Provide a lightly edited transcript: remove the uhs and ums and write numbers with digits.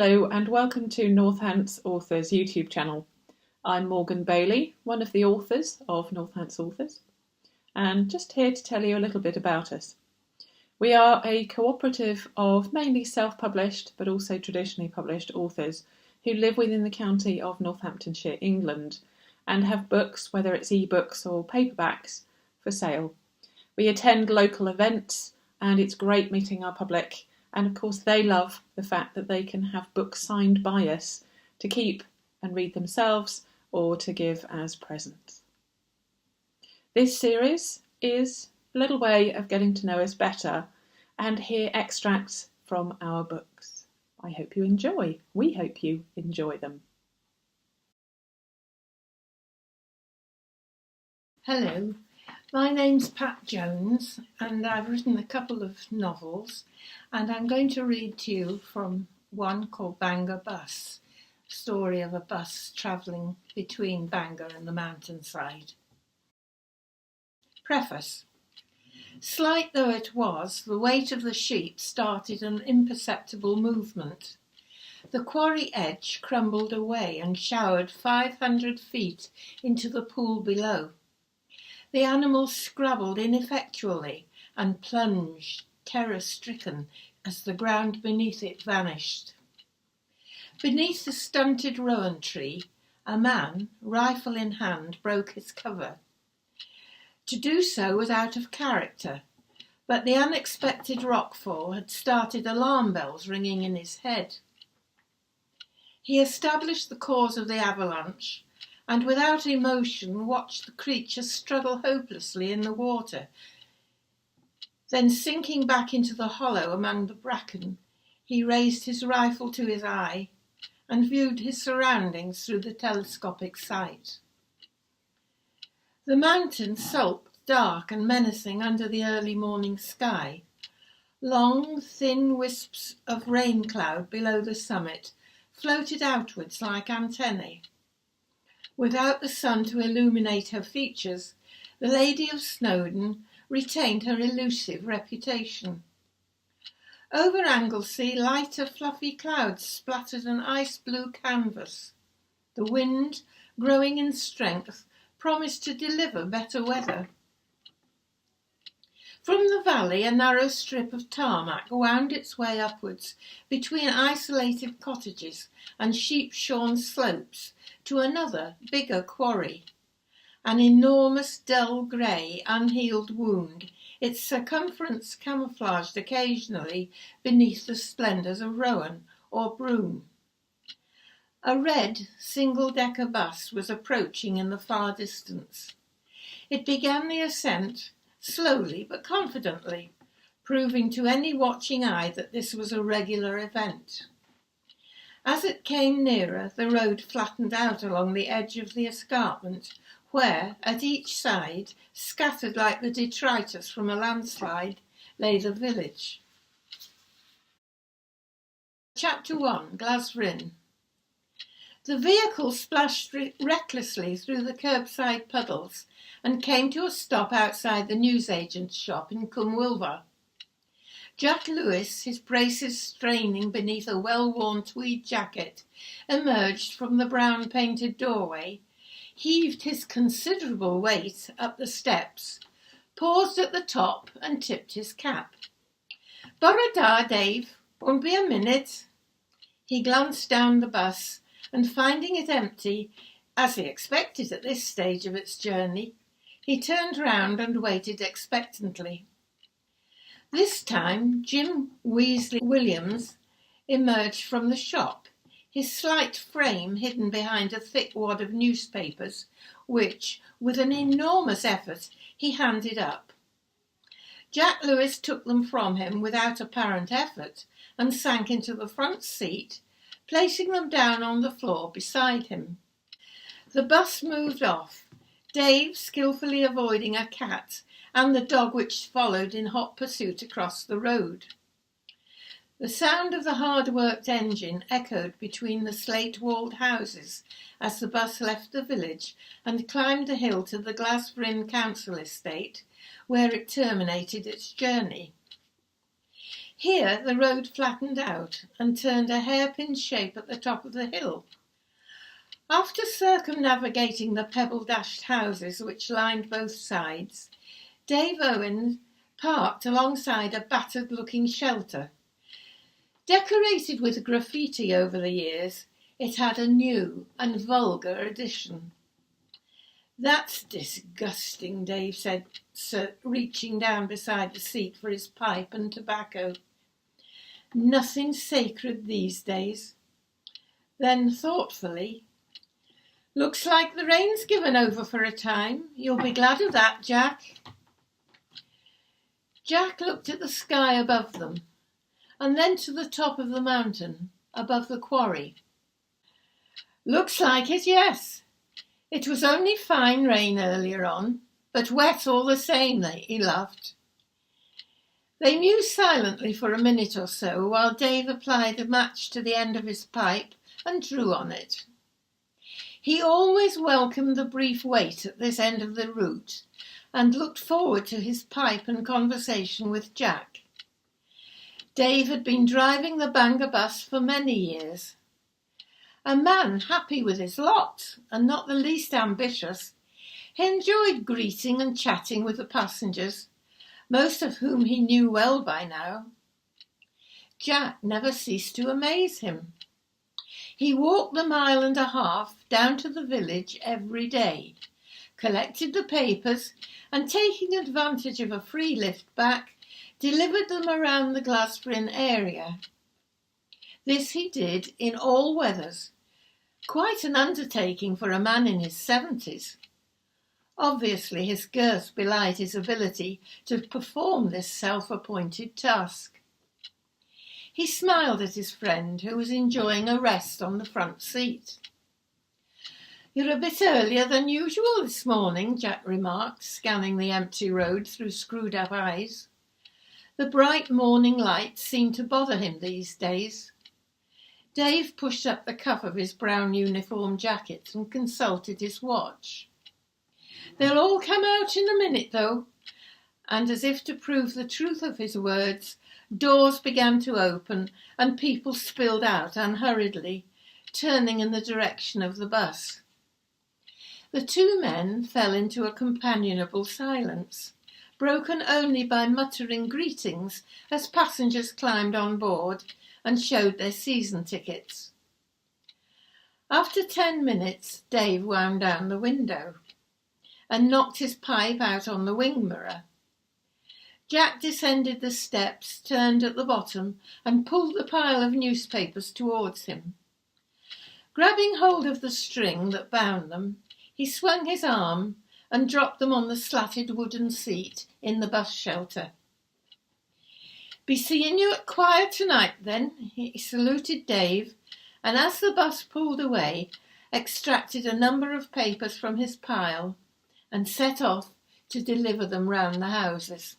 Hello and welcome to Northants Authors YouTube channel. I'm Morgan Bailey, one of the authors of Northants Authors, and just here to tell you a little bit about us. We are a cooperative of mainly self-published but also traditionally published authors who live within the county of Northamptonshire, England, and have books, whether it's ebooks or paperbacks, for sale. We attend local events and it's great meeting our public. And of course they love the fact that they can have books signed by us to keep and read themselves or to give as presents. This series is a little way of getting to know us better and hear extracts from our books. I hope you enjoy. We hope you enjoy them. Hello, my name's Pat Jones and I've written a couple of novels and I'm going to read to you from one called Bangor Bus, story of a bus travelling between Bangor and the mountainside. Preface. Slight though it was, the weight of the sheep started an imperceptible movement. The quarry edge crumbled away and showered 500 feet into the pool below. The animal scrabbled ineffectually and plunged, terror-stricken, as the ground beneath it vanished. Beneath the stunted rowan tree, a man, rifle in hand, broke his cover. To do so was out of character, but the unexpected rockfall had started alarm bells ringing in his head. He established the cause of the avalanche, and without emotion watched the creature struggle hopelessly in the water. Then sinking back into the hollow among the bracken, he raised his rifle to his eye and viewed his surroundings through the telescopic sight. The mountain sulked dark and menacing under the early morning sky. Long, thin wisps of rain cloud below the summit floated outwards like antennae. Without the sun to illuminate her features, the Lady of Snowdon retained her elusive reputation. Over Anglesey, lighter fluffy clouds splattered an ice-blue canvas. The wind, growing in strength, promised to deliver better weather. From the valley, a narrow strip of tarmac wound its way upwards between isolated cottages and sheep-shorn slopes to another, bigger quarry. An enormous, dull grey, unhealed wound, its circumference camouflaged occasionally beneath the splendours of rowan or broom. A red, single-decker bus was approaching in the far distance. It began the ascent, slowly but confidently, proving to any watching eye that this was a regular event. As it came nearer, the road flattened out along the edge of the escarpment, where, at each side, scattered like the detritus from a landslide, lay the village. Chapter 1, Glasfryn. The vehicle splashed recklessly through the curbside puddles and came to a stop outside the newsagent's shop in Cwmwylfa. Jack Lewis, his braces straining beneath a well-worn tweed jacket, emerged from the brown-painted doorway, heaved his considerable weight up the steps, paused at the top and tipped his cap. "Bore da, Dave. Won't be a minute." He glanced down the bus and, finding it empty, as he expected at this stage of its journey, he turned round and waited expectantly. This time Jim Weasley Williams emerged from the shop, his slight frame hidden behind a thick wad of newspapers, which, with an enormous effort, he handed up. Jack Lewis took them from him without apparent effort and sank into the front seat, placing them down on the floor beside him. The bus moved off, Dave skillfully avoiding a cat and the dog which followed in hot pursuit across the road. The sound of the hard-worked engine echoed between the slate-walled houses as the bus left the village and climbed the hill to the Glasfryn Council estate, where it terminated its journey. Here the road flattened out and turned a hairpin shape at the top of the hill. After circumnavigating the pebble-dashed houses which lined both sides, Dave Owen parked alongside a battered-looking shelter. Decorated with graffiti over the years, it had a new and vulgar addition. "That's disgusting," Dave said, reaching down beside the seat for his pipe and tobacco. "Nothing sacred these days." Then, thoughtfully, "Looks like the rain's given over for a time. You'll be glad of that, Jack." Jack looked at the sky above them, and then to the top of the mountain, above the quarry. "Looks like it, yes. It was only fine rain earlier on, but wet all the same," he laughed. They mused silently for a minute or so while Dave applied a match to the end of his pipe and drew on it. He always welcomed the brief wait at this end of the route and looked forward to his pipe and conversation with Jack. Dave had been driving the Bangor Bus for many years. A man happy with his lot and not the least ambitious, he enjoyed greeting and chatting with the passengers, most of whom he knew well by now. Jack never ceased to amaze him. He walked the 1.5 miles down to the village every day, collected the papers, and taking advantage of a free lift back, delivered them around the Glasfryn area. This he did in all weathers, quite an undertaking for a man in his 70s. Obviously his girth belied his ability to perform this self-appointed task. He smiled at his friend, who was enjoying a rest on the front seat. "You're a bit earlier than usual this morning," Jack remarked, scanning the empty road through screwed-up eyes. The bright morning light seemed to bother him these days. Dave pushed up the cuff of his brown uniform jacket and consulted his watch. "They'll all come out in a minute, though." And as if to prove the truth of his words, doors began to open and people spilled out unhurriedly, turning in the direction of the bus. The two men fell into a companionable silence, broken only by muttering greetings as passengers climbed on board and showed their season tickets. After 10 minutes, Dave wound down the window and knocked his pipe out on the wing mirror. Jack descended the steps, turned at the bottom, and pulled the pile of newspapers towards him. Grabbing hold of the string that bound them, he swung his arm and dropped them on the slatted wooden seat in the bus shelter. "Be seeing you at choir tonight, then," he saluted Dave, and as the bus pulled away, extracted a number of papers from his pile and set off to deliver them round the houses.